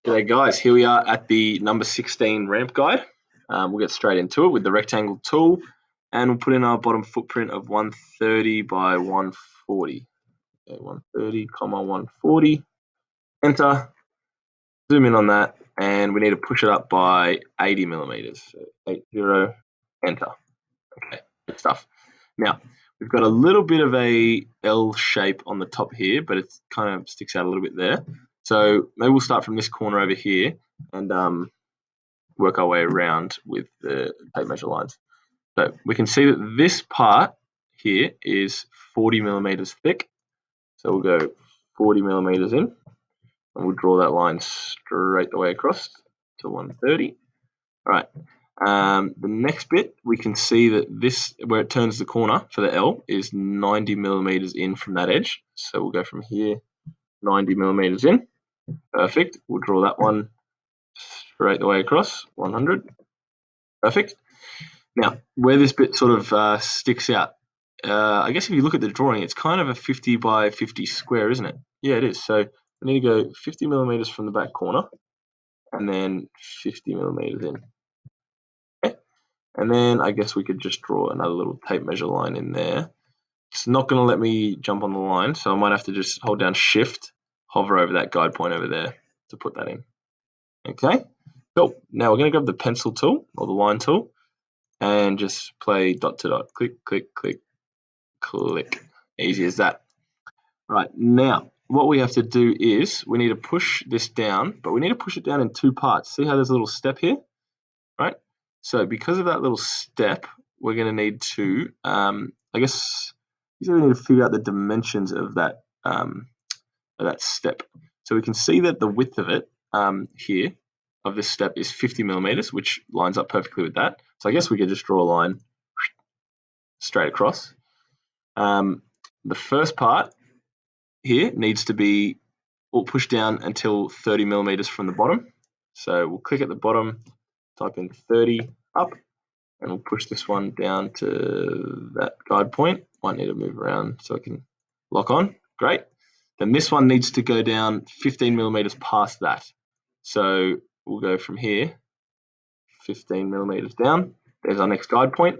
G'day guys, here we are at the number 16 ramp guide. We'll get straight into it with the rectangle tool, and we'll put in our bottom footprint of 130 by 140. Okay, 130, 140, enter, zoom in on that, and we need to push it up by 80 millimeters. So 80, enter. Okay, good stuff. Now, we've got a little bit of a L shape on the top here, but it kind of sticks out a little bit there. So maybe we'll start from this corner over here and work our way around with the tape measure lines. So we can see that this part here is 40 millimeters thick. So we'll go 40 millimeters in, and we'll draw that line straight the way across to 130. All right. The next bit, we can see that this, where it turns the corner for the L, is 90 millimeters in from that edge. So we'll go from here, 90 millimeters in. Perfect. We'll draw that one straight the way across, 100. Perfect. Now, where this bit sort of sticks out, I guess if you look at the drawing, it's kind of a 50 by 50 square, isn't it? Yeah, it is. So we need to go 50 millimeters from the back corner and then 50 millimeters in. Okay. And then I guess we could just draw another little tape measure line in there. It's not going to let me jump on the line, so I might have to just hold down Shift, hover over that guide point over there to put that in. Okay, cool. Now we're going to grab the pencil tool or the line tool and just play dot to dot. Click, click, click, click. Easy as that. All right, now what we have to do is we need to push this down, but we need to push it down in two parts. See how there's a little step here, right? So because of that little step, we're going to need to, I guess, we need to figure out the dimensions of that step. So we can see that the width of it here of this step is 50 millimeters, which lines up perfectly with that. So I guess we could just draw a line straight across. The first part here needs to be all pushed down until 30 millimeters from the bottom. So we'll click at the bottom, type in 30 up, and we'll push this one down to that guide point. Might need to move around so I can lock on. Great. Then this one needs to go down 15 millimeters past that. So we'll go from here, 15 millimeters down. There's our next guide point.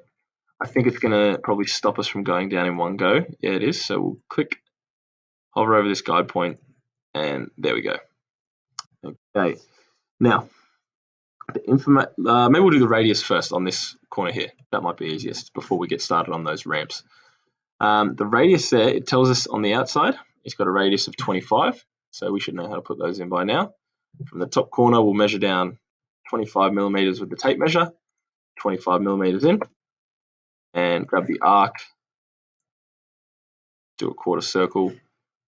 I think it's going to probably stop us from going down in one go. Yeah, it is. So we'll click, hover over this guide point, and there we go. Okay. Now, maybe we'll do the radius first on this corner here. That might be easiest before we get started on those ramps. The radius there, it tells us on the outside, it's got a radius of 25. So we should know how to put those in by now. From the top corner, we'll measure down 25 millimeters with the tape measure, 25 millimeters in, and grab the arc, do a quarter circle,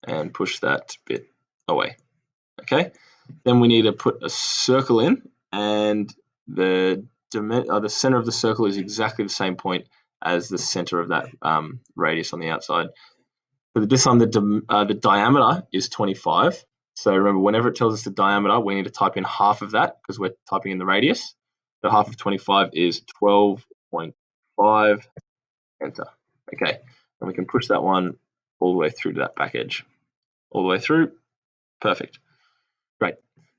and push that bit away. Okay, then we need to put a circle in, and the center of the circle is exactly the same point as the center of that radius on the outside. For this one, the diameter is 25. So remember, whenever it tells us the diameter, we need to type in half of that because we're typing in the radius. So half of 25 is 12.5, enter. Okay, and we can push that one all the way through to that back edge. All the way through, perfect. Great.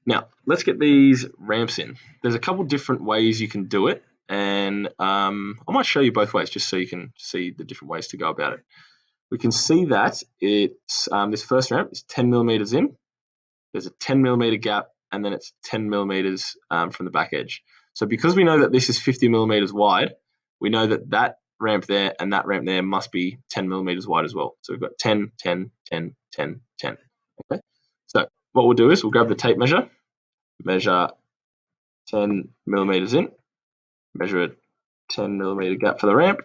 Now, let's get these ramps in. There's a couple different ways you can do it, and I might show you both ways just so you can see the different ways to go about it. We can see that it's this first ramp is 10 millimeters in. There's a 10 millimeter gap, and then it's 10 millimeters from the back edge. So because we know that this is 50 millimeters wide, we know that that ramp there and that ramp there must be 10 millimeters wide as well. So we've got 10, 10, 10, 10, 10. Okay. So what we'll do is we'll grab the tape measure, measure 10 millimeters in, measure a 10 millimeter gap for the ramp,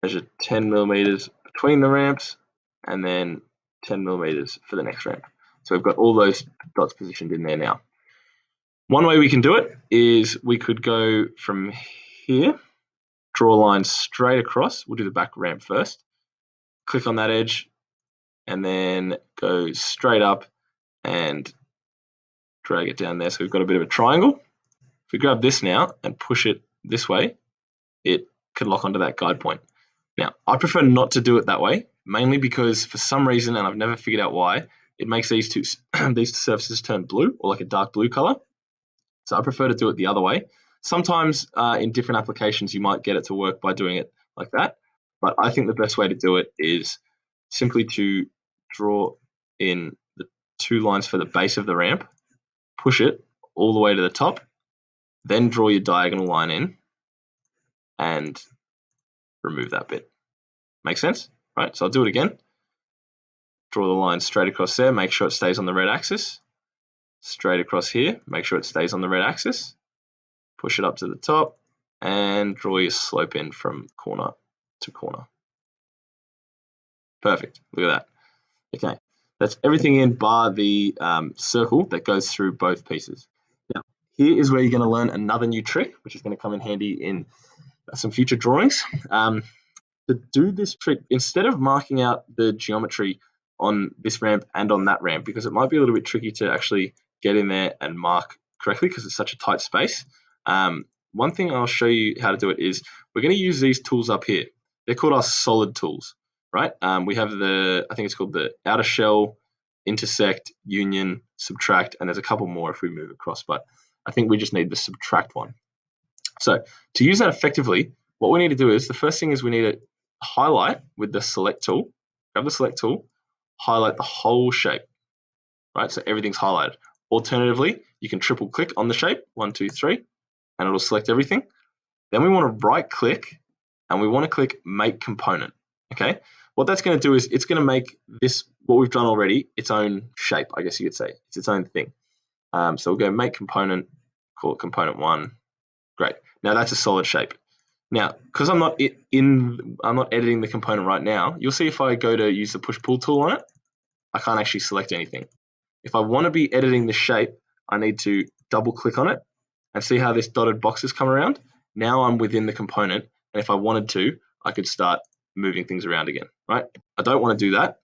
measure 10 millimeters between the ramps, and then 10 millimeters for the next ramp. So we've got all those dots positioned in there now. One way we can do it is we could go from here, draw a line straight across. We'll do the back ramp first. Click on that edge, and then go straight up and drag it down there. So we've got a bit of a triangle. If we grab this now and push it this way, it could lock onto that guide point. Now, I prefer not to do it that way, mainly because for some reason, and I've never figured out why, it makes these two these surfaces turn blue, or like a dark blue color. So I prefer to do it the other way. Sometimes in different applications, you might get it to work by doing it like that. But I think the best way to do it is simply to draw in the 2 lines for the base of the ramp, push it all the way to the top, then draw your diagonal line in and remove that bit. Make sense? Right, so I'll do it again. Draw the line straight across there, make sure it stays on the red axis. Straight across here, make sure it stays on the red axis. Push it up to the top and draw your slope in from corner to corner. Perfect, look at that. Okay, that's everything in bar the circle that goes through both pieces. Now, here is where you're going to learn another new trick, which is going to come in handy in some future drawings. To do this trick, instead of marking out the geometry on this ramp and on that ramp, because it might be a little bit tricky to actually get in there and mark correctly because it's such a tight space, one thing I'll show you how to do it is we're going to use these tools up here. They're called our solid tools, right? We have I think it's called the outer shell, intersect, union, subtract, and there's a couple more if we move across, but I think we just need the subtract one. So to use that effectively, what we need to do is, the first thing is we need to highlight with the select tool, grab the select tool, highlight the whole shape, right? So everything's highlighted. Alternatively, you can triple click on the shape, 1, 2, 3, and it'll select everything. Then we want to right click and we want to click make component, okay? What that's going to do is it's going to make this, what we've done already, its own shape, I guess you could say. It's its own thing. So we'll go make component, call it component 1. Great. Now that's a solid shape. Now, because I'm not editing the component right now, you'll see if I go to use the push-pull tool on it, I can't actually select anything. If I want to be editing the shape, I need to double-click on it and see how this dotted boxes come around. Now I'm within the component, and if I wanted to, I could start moving things around again, right? I don't want to do that.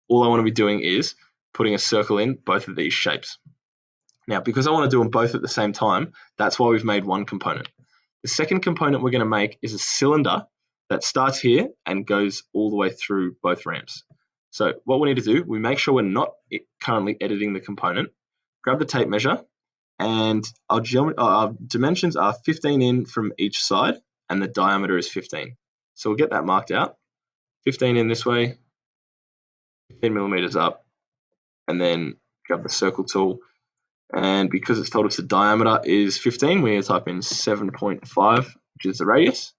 All I want to be doing is putting a circle in both of these shapes. Now, because I want to do them both at the same time, that's why we've made one component. The second component we're going to make is a cylinder that starts here and goes all the way through both ramps. So what we need to do, we make sure we're not currently editing the component, grab the tape measure, and our dimensions are 15 in from each side, and the diameter is 15. So we'll get that marked out, 15 in this way, 15 millimeters up, and then grab the circle tool. And because it's told us the diameter is 15, we're going to type in 7.5, which is the radius.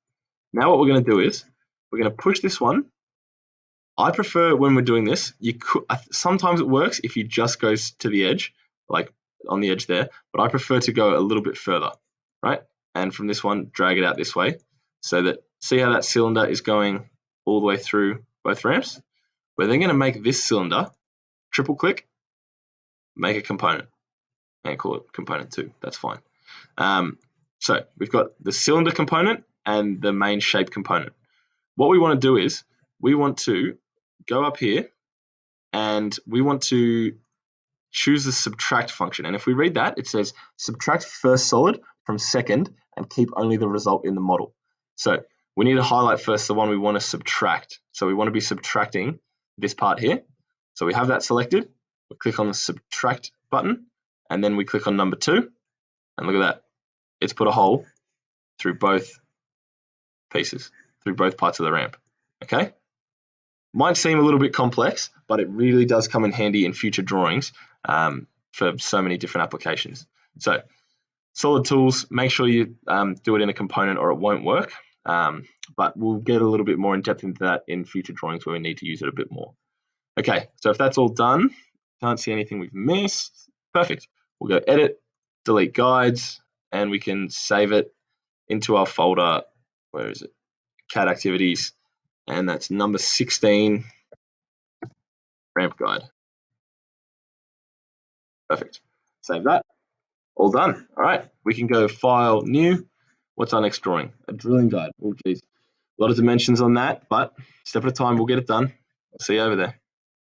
Now what we're going to do is we're going to push this one. I prefer when we're doing this, sometimes it works if you just go to the edge, like on the edge there, but I prefer to go a little bit further, right? And from this one, drag it out this way so that, see how that cylinder is going all the way through both ramps? We're then going to make this cylinder, triple click, make a component, and call it component 2. That's fine. So we've got the cylinder component and the main shape component. What we want to do is we want to go up here and we want to choose the subtract function. And if we read that, it says subtract first solid from second and keep only the result in the model. So we need to highlight first the one we want to subtract. So we want to be subtracting this part here. So we have that selected. We click on the subtract button, and then we click on number 2, and look at that. It's put a hole through both pieces, through both parts of the ramp, okay? Might seem a little bit complex, but it really does come in handy in future drawings for so many different applications. So solid tools, make sure you do it in a component or it won't work, but we'll get a little bit more in depth into that in future drawings where we need to use it a bit more. Okay, so if that's all done, can't see anything we've missed, perfect. We'll go edit, delete guides, and we can save it into our folder. Where is it? CAD Activities, and that's number 16 ramp guide. Perfect. Save that. All done. All right, we can go File, New. What's our next drawing? A drilling guide. Oh, geez. A lot of dimensions on that, but step at a time, we'll get it done. I'll see you over there.